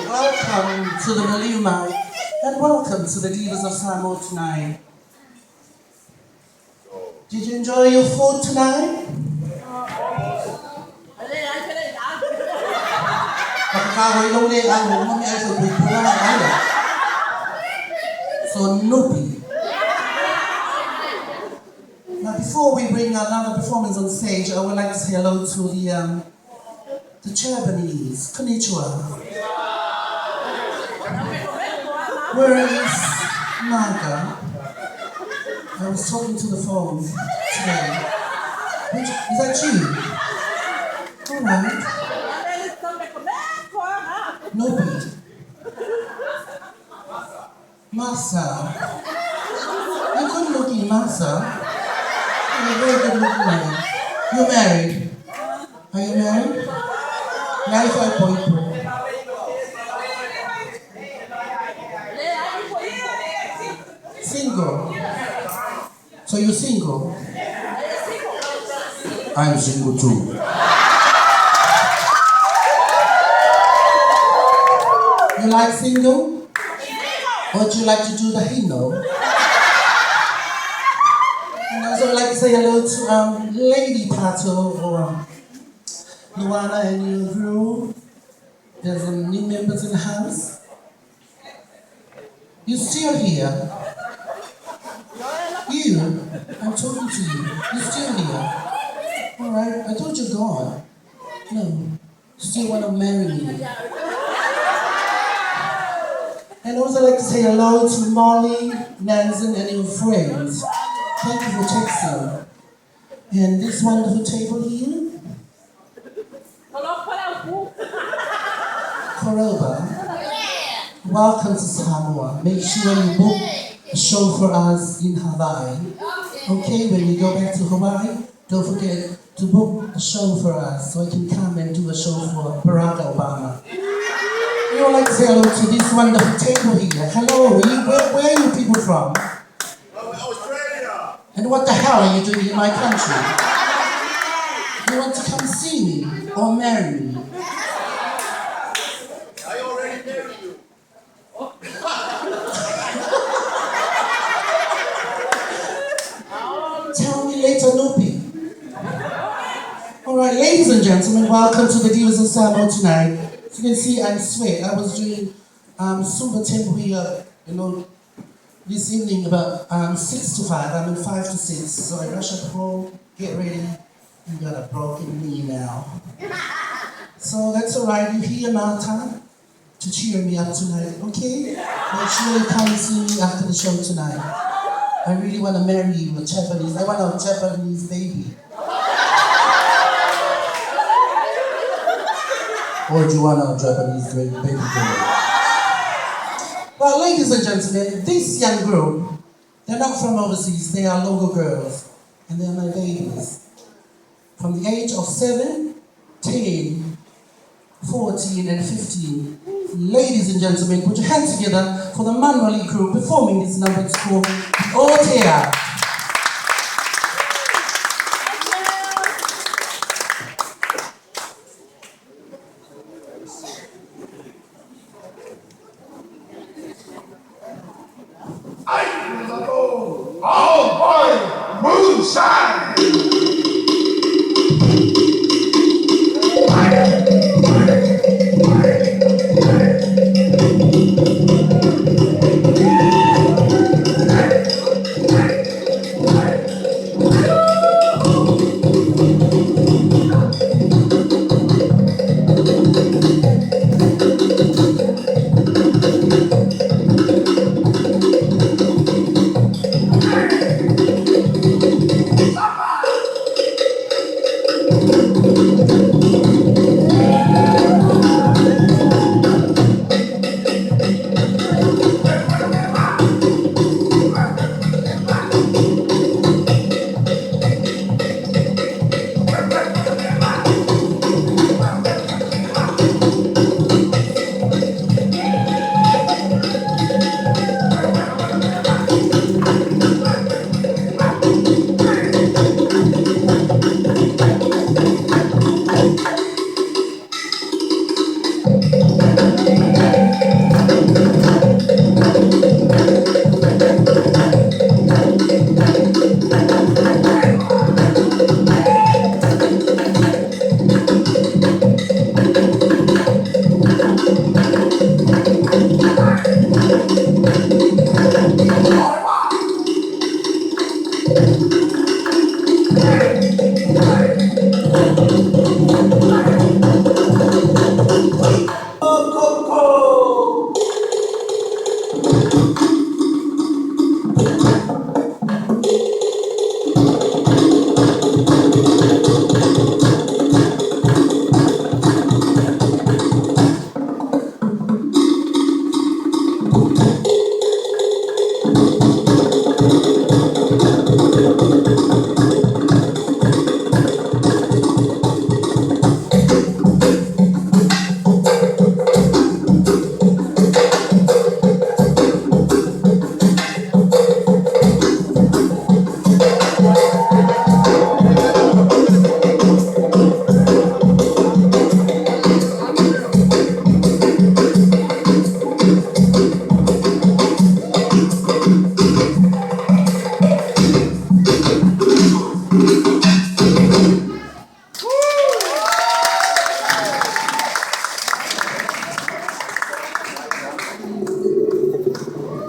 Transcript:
Welcome to the Maluma and welcome to the Divas of Samoa tonight. Did you enjoy your food tonight? Nakakahoy lang ulit ang mami ay sa buhay po naman ano. So, Nupi. Now, before we bring another performance on stage, I would like to say hello to the Japanese. Konnichiwa. Where is Naga? I was talking to the phone today. Is that you? All right. Nobi. Masa. You're good looking, Masa. You're a very good looking man. You're married. Are you married? 95.4. Single. So you're single? I'm single too. You like single? Or would you like to do the hino? And I also like to say hello to Lady Pato or Luana and your group. There's some new members in the house. You're still here. You, I'm talking to you. You're still here. All right, I thought you're gone. No, you still want to marry me. And also like to say hello to Molly, Nansen, and your friends. Thank you for texting. And this wonderful table here. Koroba. Welcome to Samoa. Make sure you book a show for us in Hawaii. Okay, when you go back to Hawaii, don't forget to book a show for us so I can come and do a show for Barack Obama. We would like to say hello to this wonderful table here. Hello, where are you people from? Australia. And what the hell are you doing in my country? You want to come see me or marry me? I already married you. Tell me later, Nupi. Alright, ladies and gentlemen, welcome to the Divas of Samoa tonight. As you can see, I'm sweat. I was doing Zumba tempo here, this evening about 6 to 5. I'm in 5 to 6. So I rush up home, get ready. You got a broken knee now. So that's alright. You're here now, time to cheer me up tonight, okay? Make sure you come see me after the show tonight. I really want to marry you, a Japanese. I want a Japanese baby. Or do you want a Japanese baby girl? Well, ladies and gentlemen, this young group, they're not from overseas. They are local girls, and they're my babies. From the age of 7, 10, 14, and 15. Ladies and gentlemen, put your hands together for the Manually group performing this number. It's called Otea. I remember all boy moonshine.